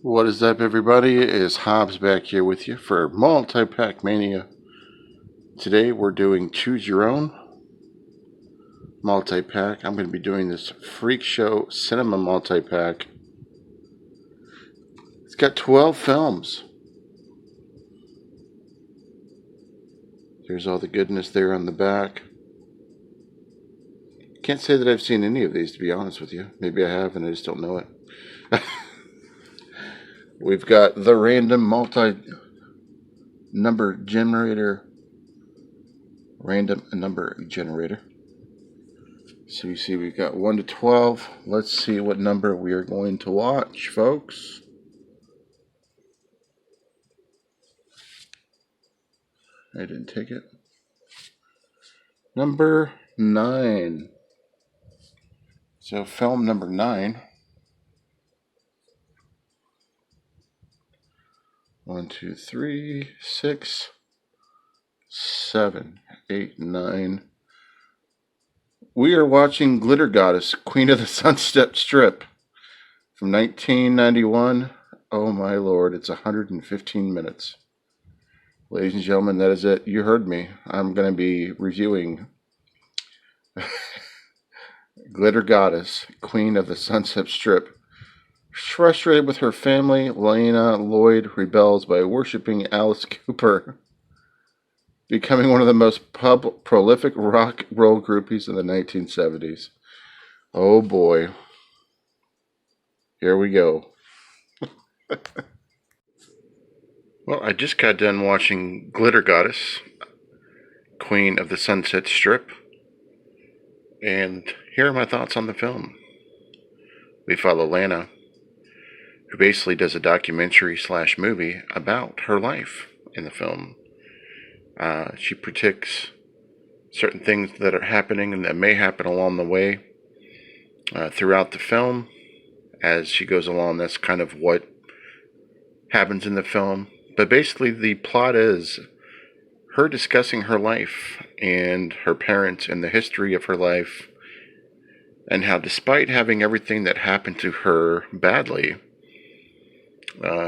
What is up, everybody? It is Hobbs back here with you for Multipackmania. Today we're doing Choose Your Own Multi-Pack. I'm going to be doing this Freak Show Cinema Multi-Pack. It's got 12 films. There's all the goodness there on the back. Can't say that I've seen any of these, to be honest with you. Maybe I have and I just don't know it. We've got the random multi-number generator. Random number generator. So you see we've got 1 to 12. Let's see what number we are going to watch, folks. I didn't take it. Number 9. So film number 9. 1, 2, 3, 6, 7, 8, 9. We are watching Glitter Goddess, Queen of the Sunset Strip from 1991. Oh my lord, it's 115 minutes. Ladies and gentlemen, that is it. You heard me. I'm going to be reviewing Glitter Goddess, Queen of the Sunset Strip. Frustrated with her family, Lena Lloyd rebels by worshipping Alice Cooper, becoming one of the most prolific rock roll groupies in the 1970s. Oh boy. Here we go. Well, I just got done watching Glitter Goddess, Queen of the Sunset Strip, and here are my thoughts on the film. We follow Lana, who basically does a documentary / movie about her life in the film. She predicts certain things that are happening and that may happen along the way throughout the film. As she goes along, that's kind of what happens in the film. But basically the plot is her discussing her life and her parents and the history of her life, and how despite having everything that happened to her badly,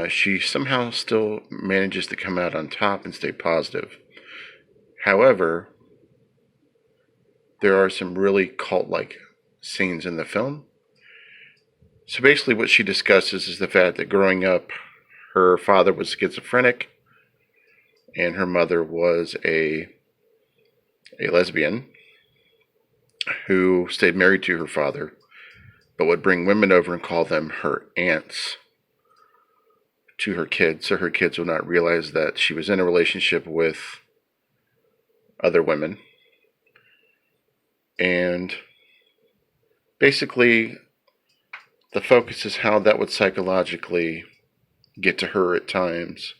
she somehow still manages to come out on top and stay positive. However, there are some really cult-like scenes in the film. So basically what she discusses is the fact that growing up, her father was schizophrenic and her mother was a lesbian who stayed married to her father, but would bring women over and call them her aunts to her kids, so her kids would not realize that she was in a relationship with other women. And basically the focus is how that would psychologically get to her at times.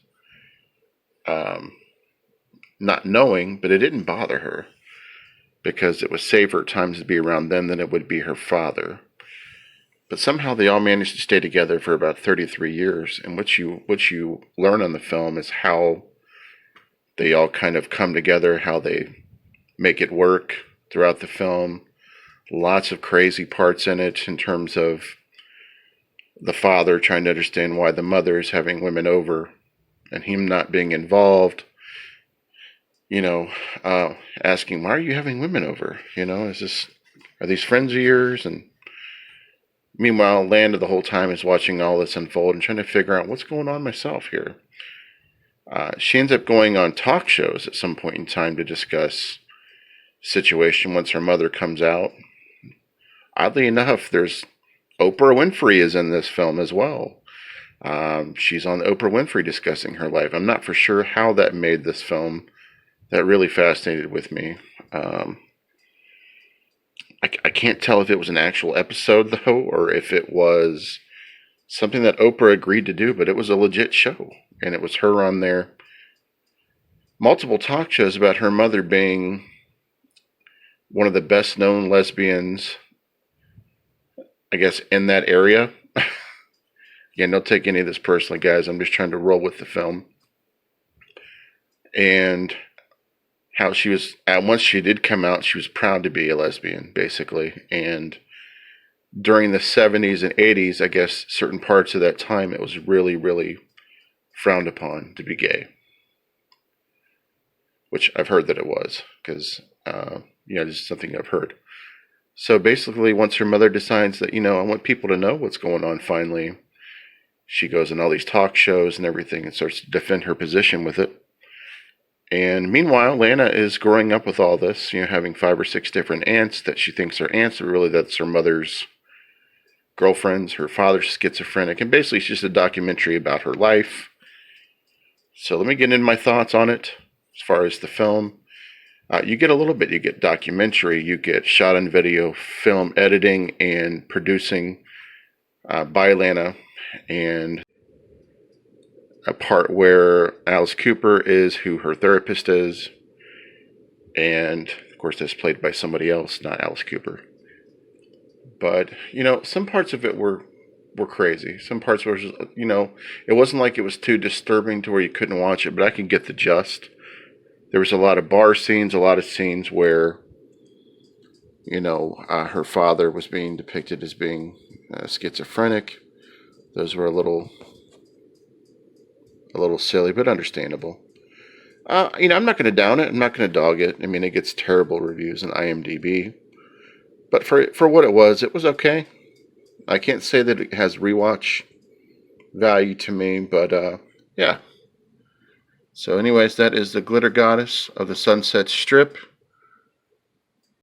Not knowing, but it didn't bother her, because it was safer at times to be around them than it would be her father. But somehow they all managed to stay together for about 33 years. And what you learn on the film is how they all kind of come together, how they make it work throughout the film. Lots of crazy parts in it in terms of the father trying to understand why the mother is having women over and him not being involved. Asking, why are you having women over? Are these friends of yours? And meanwhile, Lana the whole time is watching all this unfold and trying to figure out what's going on myself here. She ends up going on talk shows at some point in time to discuss the situation once her mother comes out. Oddly enough, there's Oprah Winfrey is in this film as well. She's on Oprah Winfrey discussing her life. I'm not for sure how that made this film. That really fascinated with me. I can't tell if it was an actual episode, though, or if it was something that Oprah agreed to do, but it was a legit show. And it was her on there. Multiple talk shows about her mother being one of the best known lesbians, I guess, in that area. Again, don't take any of this personally, guys. I'm just trying to roll with the film. And how she was, once she did come out, she was proud to be a lesbian, basically. And during the 70s and 80s, I guess certain parts of that time, it was really, really frowned upon to be gay, which I've heard that it was, because, this is something I've heard. So basically, once her mother decides that, I want people to know what's going on finally, she goes on all these talk shows and everything and starts to defend her position with it. And meanwhile, Lana is growing up with all this, having 5 or 6 different aunts that she thinks are aunts, but really that's her mother's girlfriends. Her father's schizophrenic, and basically it's just a documentary about her life. So let me get into my thoughts on it as far as the film. You get a little bit. You get documentary, you get shot on video, film editing, and producing by Lana, and a part where Alice Cooper is who her therapist is, and of course that's played by somebody else, not Alice Cooper. But some parts of it were crazy. Some parts were just, it wasn't like it was too disturbing to where you couldn't watch it, but I can get the gist. There was a lot of bar scenes, a lot of scenes where her father was being depicted as being schizophrenic. Those were a little silly, but understandable. I'm not going to down it. I'm not going to dog it. I mean, it gets terrible reviews on IMDb, but for what it was okay. I can't say that it has rewatch value to me, but yeah. So, anyways, that is the Glitter Goddess of the Sunset Strip.